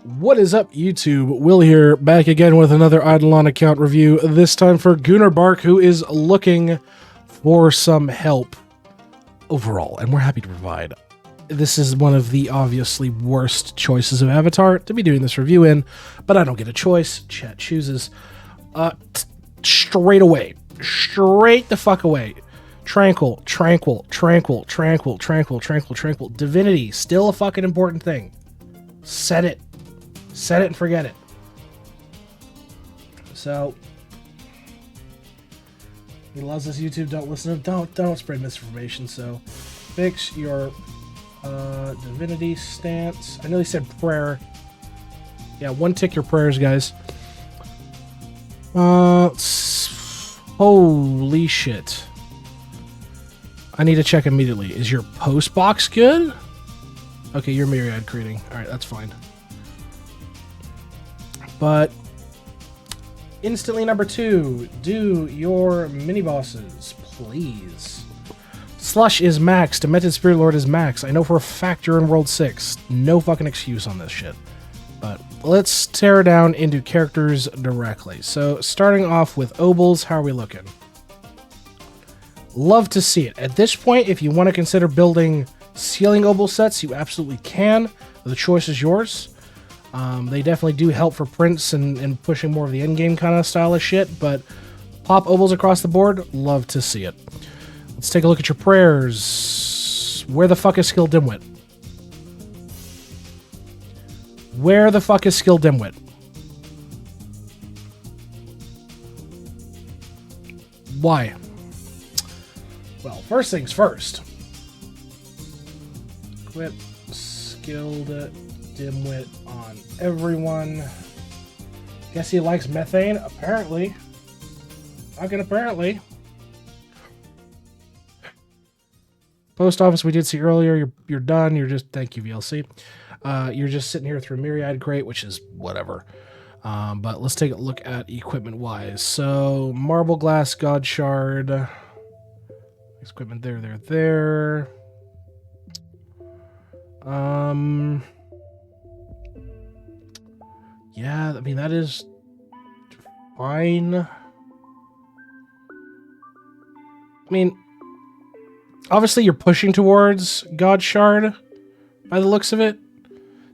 What is up, YouTube? Will here, back again with another IdleOn account review, this time for Goonerbark, who is looking for some help overall, and we're happy to provide. This is one of the obviously worst choices of avatar to be doing this review in, but I don't get a choice. Chat chooses. Straight away. Straight the fuck away. Tranquil. Divinity, still a fucking important thing. Set it and forget it. So he loves this YouTube. Don't listen to him. Don't spread misinformation. So fix your Divinity Stance. I know he said prayer. Yeah, one tick your prayers, guys. Holy shit. I need to check immediately. Is your post box good? Okay, you're myriad creating. Alright, that's fine. But instantly number 2, do your mini bosses, please. Slush is max. Demented Spirit Lord is max. I know for a fact you're in World 6. No fucking excuse on this shit. But let's tear down into characters directly. So starting off with Obols, how are we looking? Love to see it. At this point, if you want to consider building ceiling Obol sets, you absolutely can. The choice is yours. They definitely do help for prints and pushing more of the endgame kind of style of shit, but pop Obols across the board, love to see it. Let's take a look at your prayers. Where the fuck is Skill Dimwit? Where the fuck is Skill Dimwit? Why? Well, first things first. Equip Skilled Dimwit on everyone. Guess he likes methane, apparently. Fucking apparently. Post office we did see earlier, you're done. You're just, thank you, VLC. You're just sitting here through Myriad Crate, which is whatever. But let's take a look at equipment-wise. So, Marble Glass, Godshard. Equipment there. Yeah, I mean, that is fine. I mean, obviously you're pushing towards Godshard by the looks of it.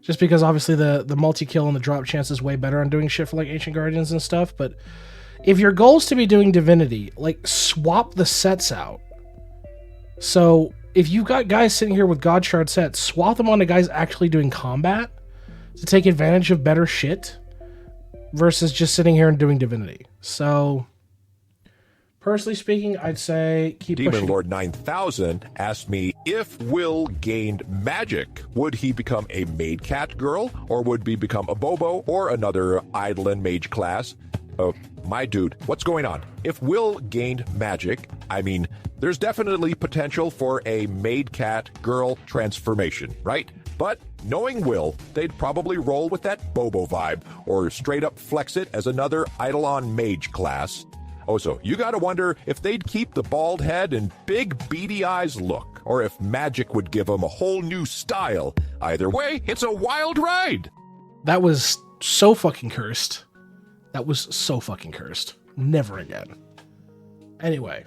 Just because obviously the multi-kill and the drop chance is way better on doing shit for like Ancient Guardians and stuff. But if your goal is to be doing Divinity, like, swap the sets out. So if you've got guys sitting here with Godshard sets, swap them onto guys actually doing combat to take advantage of better shit versus just sitting here and doing Divinity. So, personally speaking, I'd say keep pushing. Demon Lord 9000 asked me if Will gained magic, would he become a maid cat girl, or would he become a Bobo or another IdleOn mage class? My dude, what's going on? If Will gained magic, I mean, there's definitely potential for a maid cat girl transformation, right? But knowing Will, they'd probably roll with that Bobo vibe, or straight up flex it as another IdleOn mage class. Oh, so you gotta wonder if they'd keep the bald head and big beady eyes look, or if magic would give them a whole new style. Either way, it's a wild ride. That was so fucking cursed. Never again. Anyway,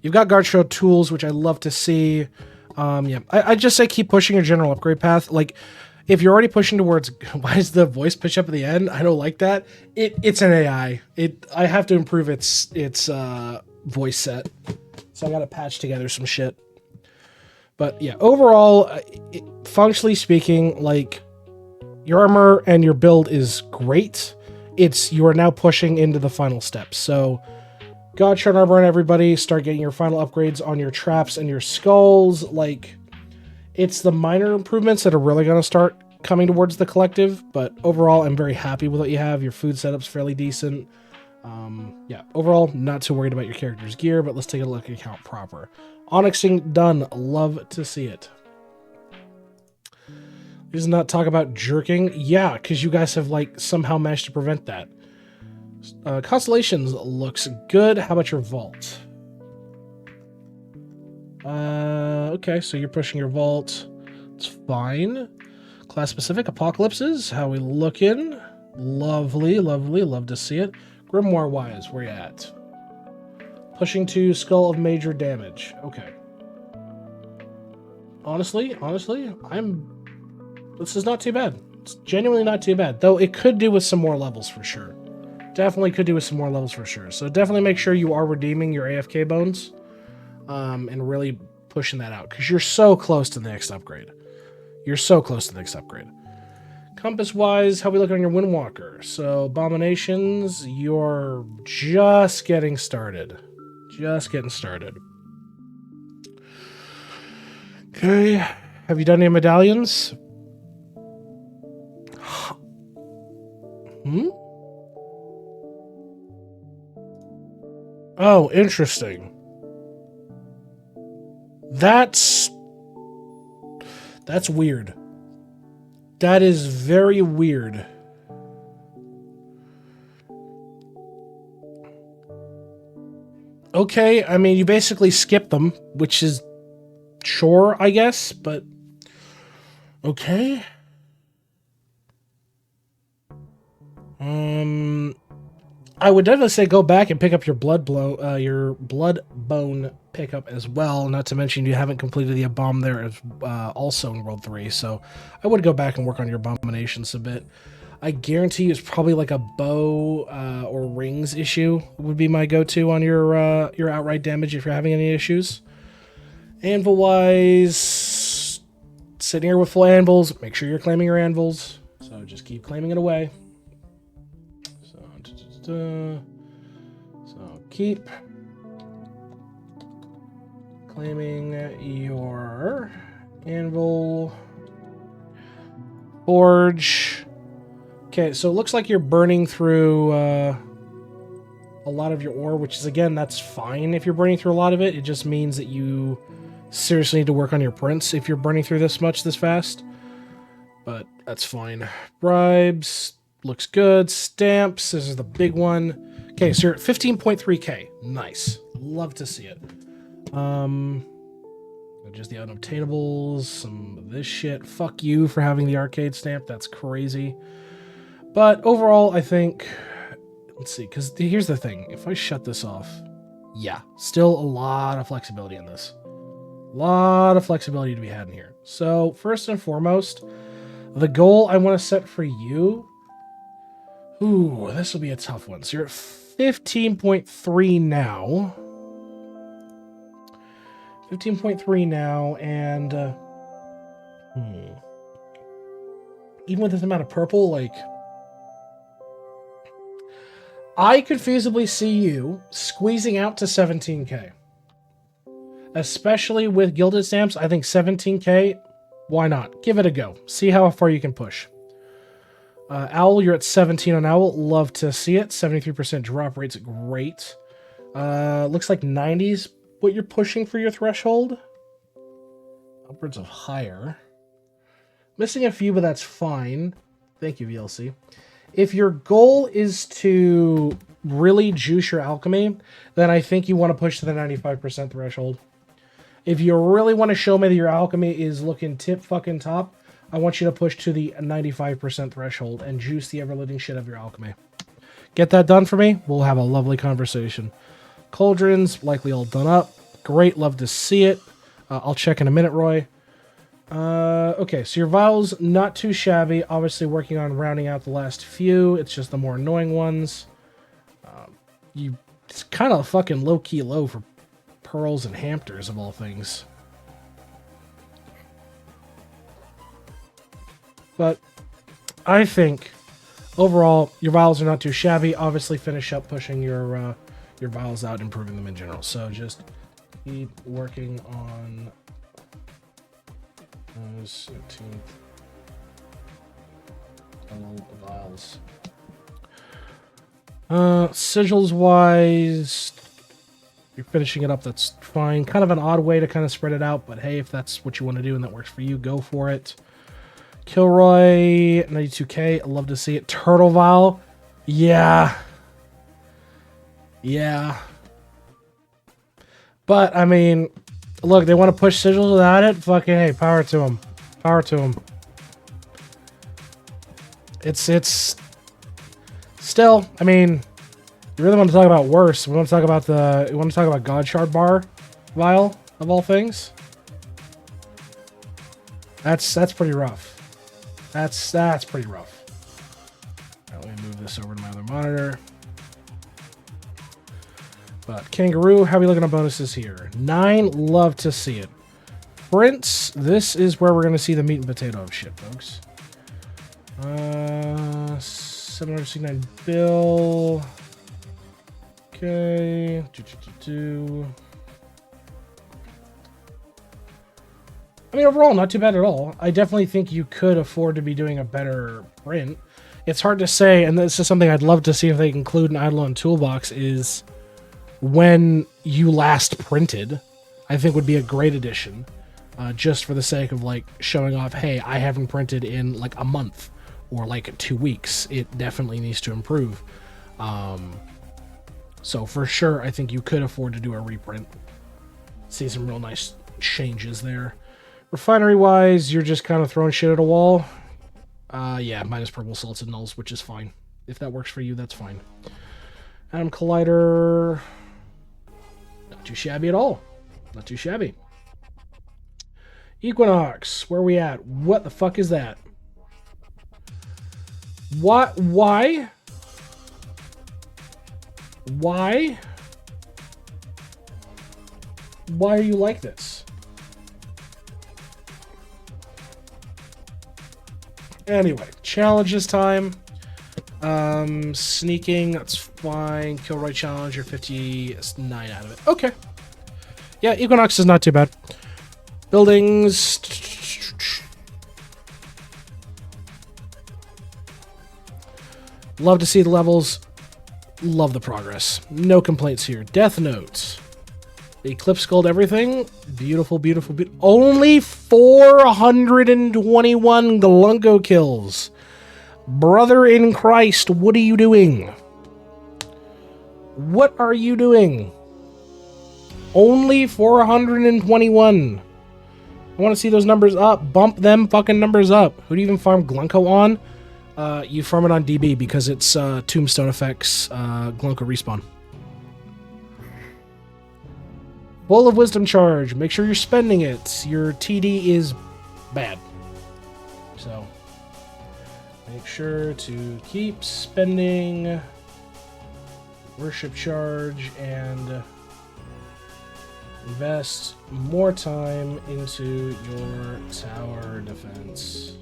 you've got Godshard tools, which I love to see. Yeah, I just say keep pushing your general upgrade path. Like, if you're already pushing towards, why is the voice pitch up at the end? I don't like that. It's an AI. I have to improve its voice set, so I got to patch together some shit. But yeah, overall, functionally speaking, like, your armor and your build is great. You are now pushing into the final steps. So, Godshard armor on everybody. Start getting your final upgrades on your traps and your skulls. Like, it's the minor improvements that are really going to start coming towards the collective. But overall, I'm very happy with what you have. Your food setup's fairly decent. Yeah, overall, not too worried about your character's gear. But let's take a look at account proper. Onyxing done. Love to see it. Does not talk about jerking. Yeah, because you guys have like somehow managed to prevent that. Constellations looks good. How about your vault? Okay, so you're pushing your vault. It's fine. Class specific apocalypses. How we looking? Lovely, lovely. Love to see it. Grimoire wise, where you at? Pushing to skull of major damage. Okay. Honestly, this is not too bad. It's genuinely not too bad. Though it could do with some more levels for sure. Definitely could do with some more levels for sure. So definitely make sure you are redeeming your AFK bones. And really pushing that out. Because you're so close to the next upgrade. You're so close to the next upgrade. Compass-wise, how we look on your Windwalker? So, Abominations, you're just getting started. Just getting started. Okay. Have you done any medallions? Oh, interesting. That's weird. That is very weird. Okay, I mean, you basically skip them, which is sure, I guess, but okay. I would definitely say go back and pick up your Bloodbone pickup as well. Not to mention you haven't completed the bomb there as also in World 3, so I would go back and work on your abominations a bit. I guarantee you it's probably like a bow or rings issue would be my go-to on your outright damage if you're having any issues. Anvil-wise, sitting here with full anvils, make sure you're claiming your anvils. So just keep claiming it away. So keep claiming your anvil. Forge. Okay, so it looks like you're burning through a lot of your ore, which is, again, that's fine if you're burning through a lot of it. It just means that you seriously need to work on your prints if you're burning through this much this fast. But that's fine. Bribes. Looks good. Stamps. This is the big one. Okay, so you're at 15.3k. Nice. Love to see it. Just the unobtainables. Some of this shit. Fuck you for having the arcade stamp. That's crazy. But overall, I think... Let's see, because here's the thing. If I shut this off... Yeah, still a lot of flexibility in this. A lot of flexibility to be had in here. So, first and foremost, the goal I want to set for you... Ooh, this will be a tough one. So you're at 15.3 now. 15.3 now, and even with this amount of purple, like, I could feasibly see you squeezing out to 17k. Especially with gilded stamps, I think 17k, why not? Give it a go. See how far you can push. Owl, you're at 17 on Owl. Love to see it. 73% drop rate's great. Looks like 90's what you're pushing for your threshold. Upwards of higher. Missing a few, but that's fine. Thank you, VLC. If your goal is to really juice your alchemy, then I think you want to push to the 95% threshold. If you really want to show me that your alchemy is looking tip fucking top, I want you to push to the 95% threshold and juice the ever-living shit of your alchemy. Get that done for me, we'll have a lovely conversation. Cauldrons, likely all done up. Great, love to see it. I'll check in a minute, Roy. Okay, so your vials, not too shabby. Obviously working on rounding out the last few. It's just the more annoying ones. It's kind of fucking low-key low for pearls and hampters, of all things. But I think overall your vials are not too shabby. Obviously finish up pushing your vials out, improving them in general. So just keep working on those 17 vials. Sigils wise, you're finishing it up. That's fine. Kind of an odd way to kind of spread it out, but hey, if that's what you want to do and that works for you, go for it. Kilroy, 92k. I love to see it. Turtle Vial. Yeah. Yeah. But, I mean, look, they want to push sigils without it. Fucking, hey, power to them. Power to them. It's still, I mean, you really want to talk about worse. We want to talk about Godshard bar vial of all things. That's pretty rough. That's pretty rough. All right, let me move this over to my other monitor. But Kangaroo, how are we looking at bonuses here? 9, love to see it. Prince, this is where we're going to see the meat and potato of shit, folks. 769 bill. Okay. I mean, overall, not too bad at all. I definitely think you could afford to be doing a better print. It's hard to say, and this is something I'd love to see if they include in IdleOn Toolbox, is when you last printed. I think would be a great addition, just for the sake of like showing off, hey, I haven't printed in like a month or like 2 weeks. It definitely needs to improve. So for sure, I think you could afford to do a reprint. See some real nice changes there. Refinery-wise, you're just kind of throwing shit at a wall. Yeah, minus purple salts and nulls, which is fine. If that works for you, that's fine. Atom Collider, not too shabby at all. Not too shabby. Equinox, where are we at? What the fuck is that? What? Why? Why? Why are you like this? Anyway, challenges time. Sneaking, that's fine. Kilroy challenge, you're 59 out of it. Okay. Yeah, Equinox is not too bad. Buildings. Love to see the levels. Love the progress. No complaints here. Death Notes. Eclipse Gold everything. Beautiful, beautiful, beautiful. Only 421 Glunko kills. Brother in Christ, what are you doing? What are you doing? Only 421. I want to see those numbers up. Bump them fucking numbers up. Who do you even farm Glunko on? You farm it on DB because it's Tombstone Effects Glunko respawn. Bowl of Wisdom charge. Make sure you're spending it. Your TD is bad. So, make sure to keep spending Worship charge and invest more time into your tower defense.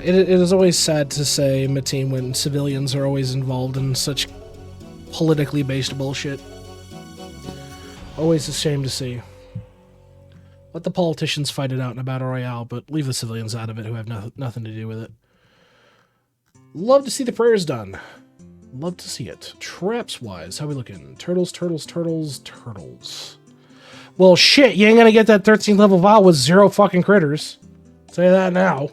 It is always sad to say, Mateen, when civilians are always involved in such politically based bullshit. Always a shame to see. Let the politicians fight it out in a battle royale, but leave the civilians out of it who have nothing to do with it. Love to see the prayers done. Love to see it. Traps-wise, how we looking? Turtles, turtles, turtles, turtles. Well, shit, you ain't gonna get that 13th level vial with 0 fucking critters. I'll tell you that now.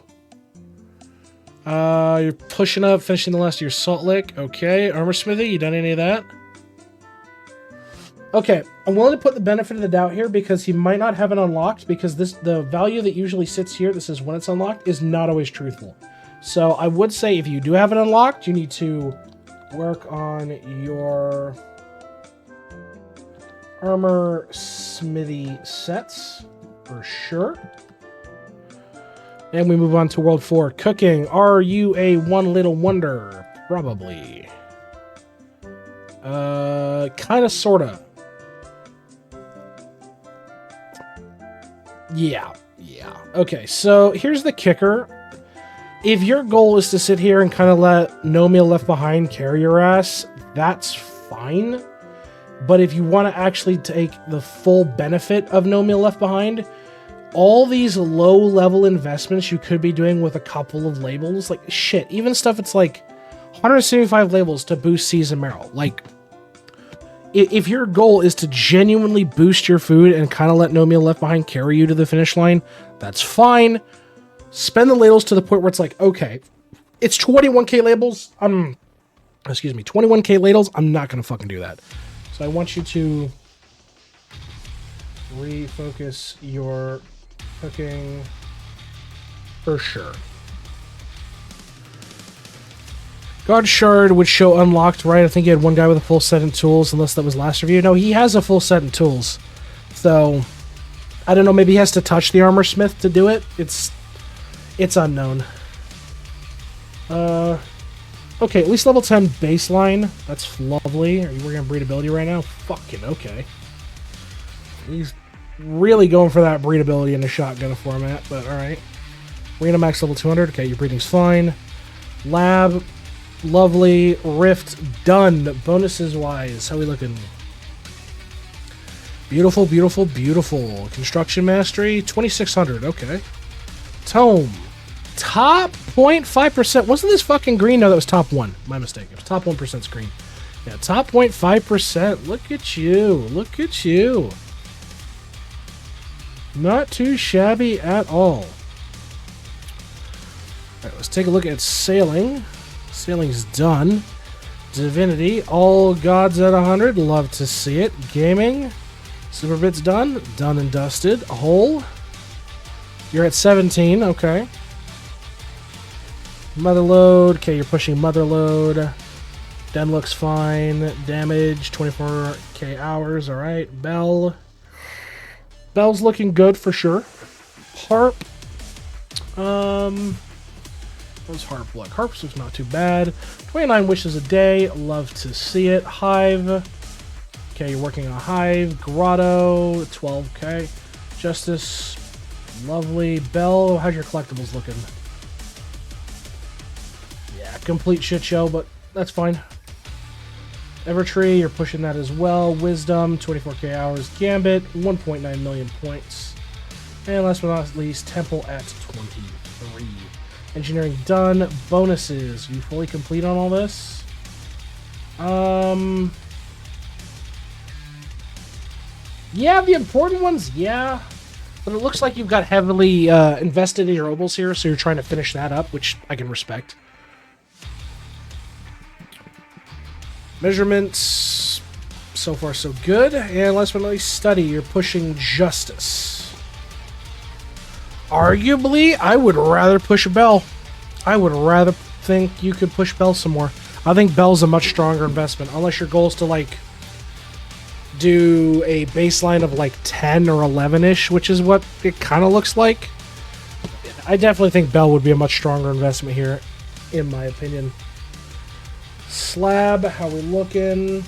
You're pushing up, finishing the last of your salt lick. Okay, armor smithy, you done any of that? Okay, I'm willing to put the benefit of the doubt here because he might not have it unlocked because the value that usually sits here that says when it's unlocked is not always truthful. So I would say if you do have it unlocked, you need to work on your armor smithy sets for sure. And we move on to World 4. Cooking. Are you a one little wonder? Probably. Kinda, sorta. Yeah. Okay, so here's the kicker. If your goal is to sit here and kind of let No Meal Left Behind carry your ass, that's fine. But if you want to actually take the full benefit of No Meal Left Behind, all these low-level investments you could be doing with a couple of labels, like, shit, even stuff it's like 175 labels to boost Season Marrow. Like, if your goal is to genuinely boost your food and kind of let No Meal Left Behind carry you to the finish line, that's fine. Spend the labels to the point where it's like, okay, it's 21k labels, 21k ladles, I'm not going to fucking do that. So I want you to refocus your cooking for sure. Godshard would show unlocked, right? I think you had one guy with a full set in tools, unless that was last review. No, he has a full set in tools. So, I don't know, maybe he has to touch the armor smith to do it. It's unknown. Okay, at least level 10 baseline. That's lovely. Are you working on breedability right now? Fucking okay. He's really going for that breedability in the shotgun format, but alright. We're gonna max level 200. Okay, your breeding's fine. Lab, lovely. Rift, done. Bonuses wise, how we looking? Beautiful, beautiful, beautiful. Construction mastery, 2600. Okay. Tome. Top 0.5%. Wasn't this fucking green? No, that was top 1. My mistake. It was top 1% screen. Yeah, top 0.5%. Look at you. Look at you. Not too shabby at all. Alright, let's take a look at sailing. Sailing's done. Divinity, all gods at 100. Love to see it. Gaming. Superbit's done. Done and dusted. Hull. You're at 17. Okay. Mother load. Okay, you're pushing mother load. Den looks fine. Damage, 24k hours. Alright. Bell. Bell's looking good for sure. Harp. What's Harp look? Harp's looks not too bad. 29 wishes a day. Love to see it. Hive. Okay, you're working on a Hive. Grotto. 12k. Justice. Lovely. Bell. How's your collectibles looking? Yeah, complete shit show, but that's fine. Evertree, you're pushing that as well. Wisdom, 24k hours. Gambit, 1.9 million points. And last but not least, Temple at 23. Engineering done. Bonuses. You fully complete on all this? Yeah, the important ones, yeah. But it looks like you've got heavily invested in your obols here, so you're trying to finish that up, which I can respect. Measurements, so far so good. And last but not least, study. You're pushing justice. Arguably, I would rather push Bell. I would rather think you could push Bell some more. I think Bell's a much stronger investment, unless your goal is to, like, do a baseline of, like, 10 or 11-ish, which is what it kind of looks like. I definitely think Bell would be a much stronger investment here, in my opinion. Slab, how we looking?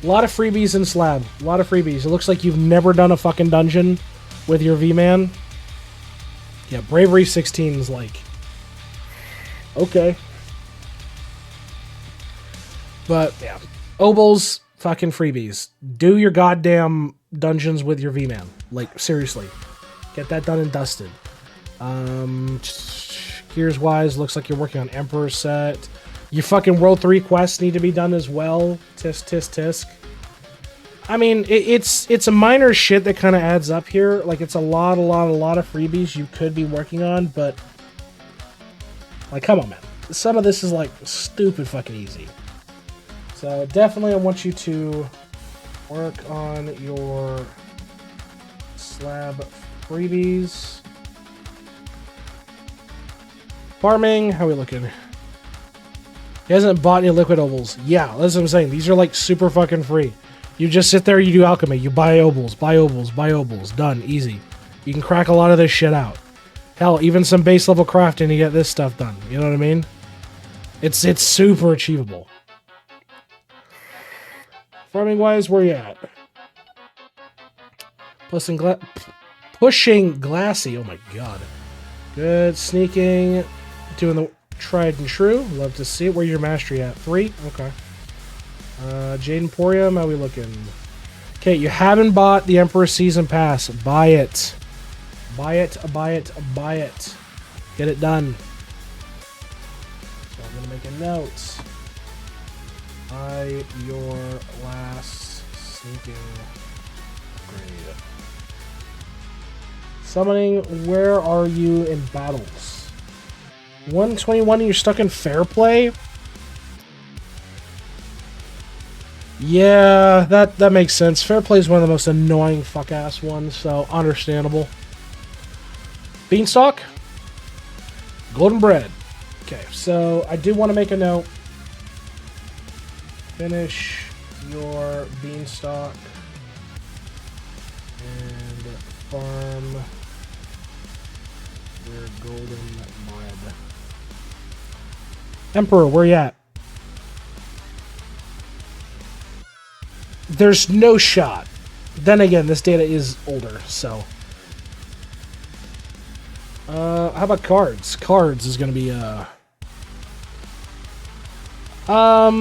A lot of freebies in Slab. A lot of freebies. It looks like you've never done a fucking dungeon with your V-Man. Yeah, Bravery 16 is like... okay. But, yeah. Obols, fucking freebies. Do your goddamn dungeons with your V-Man. Like, seriously. Get that done and dusted. Gears-wise, looks like you're working on Emperor set. Your fucking World 3 quests need to be done as well. Tisk, tisk, tisk. I mean, it's a minor shit that kind of adds up here. Like, it's a lot of freebies you could be working on, but... like, come on, man. Some of this is, like, stupid fucking easy. So, definitely I want you to work on your Slab freebies. Farming, how we looking? He hasn't bought any liquid obols. Yeah, that's what I'm saying. These are like super fucking free. You just sit there, you do alchemy, you buy obols, buy obols, buy obols. Done. Easy. You can crack a lot of this shit out. Hell, even some base level crafting to get this stuff done. You know what I mean? It's super achievable. Farming wise, where you at? Pushing glassy. Oh my god. Good. Sneaking. Doing the tried and true. Love to see it. Where your mastery at? 3? Okay. Jade Emporium, how we looking? Okay, you haven't bought the Emperor Season Pass. Buy it. Buy it, buy it, buy it. Get it done. So I'm going to make a note. Buy your last sneaking upgrade. Summoning, where are you in battles? 121 and you're stuck in fair play? Yeah, that makes sense. Fair play is one of the most annoying fuck-ass ones, so understandable. Beanstalk? Golden bread. Okay, so I do want to make a note. Finish your beanstalk and farm your golden bread. Emperor, where you at? There's no shot. Then again, this data is older, so. How about cards? Cards is gonna be, yeah, I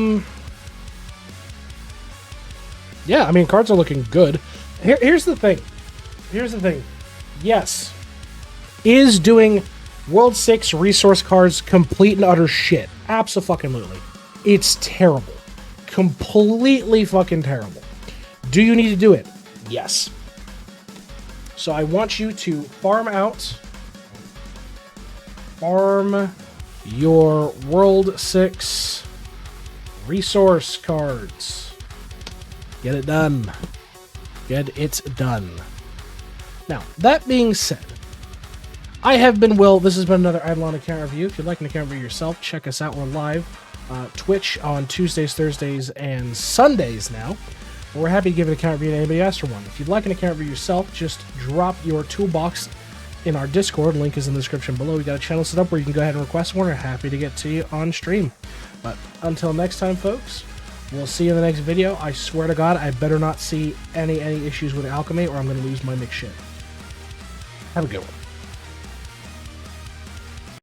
mean, cards are looking good. Here's the thing. Here's the thing. Yes. Is doing World 6 resource cards complete and utter shit? Abso-fucking-lutely. It's terrible. Completely fucking terrible. Do you need to do it? Yes. So I want you to farm your World 6 resource cards. Get it done. Get it done. Now, that being said, I have been Will. This has been another IdleOn account review. If you'd like an account review yourself, check us out. We're live. Twitch on Tuesdays, Thursdays, and Sundays now. We're happy to give an account review to anybody asks for one. If you'd like an account review yourself, just drop your toolbox in our Discord. Link is in the description below. We got a channel set up where you can go ahead and request one. We're happy to get to you on stream. But until next time, folks, we'll see you in the next video. I swear to God, I better not see any issues with Alchemy or I'm going to lose my mix shit. Have a good one.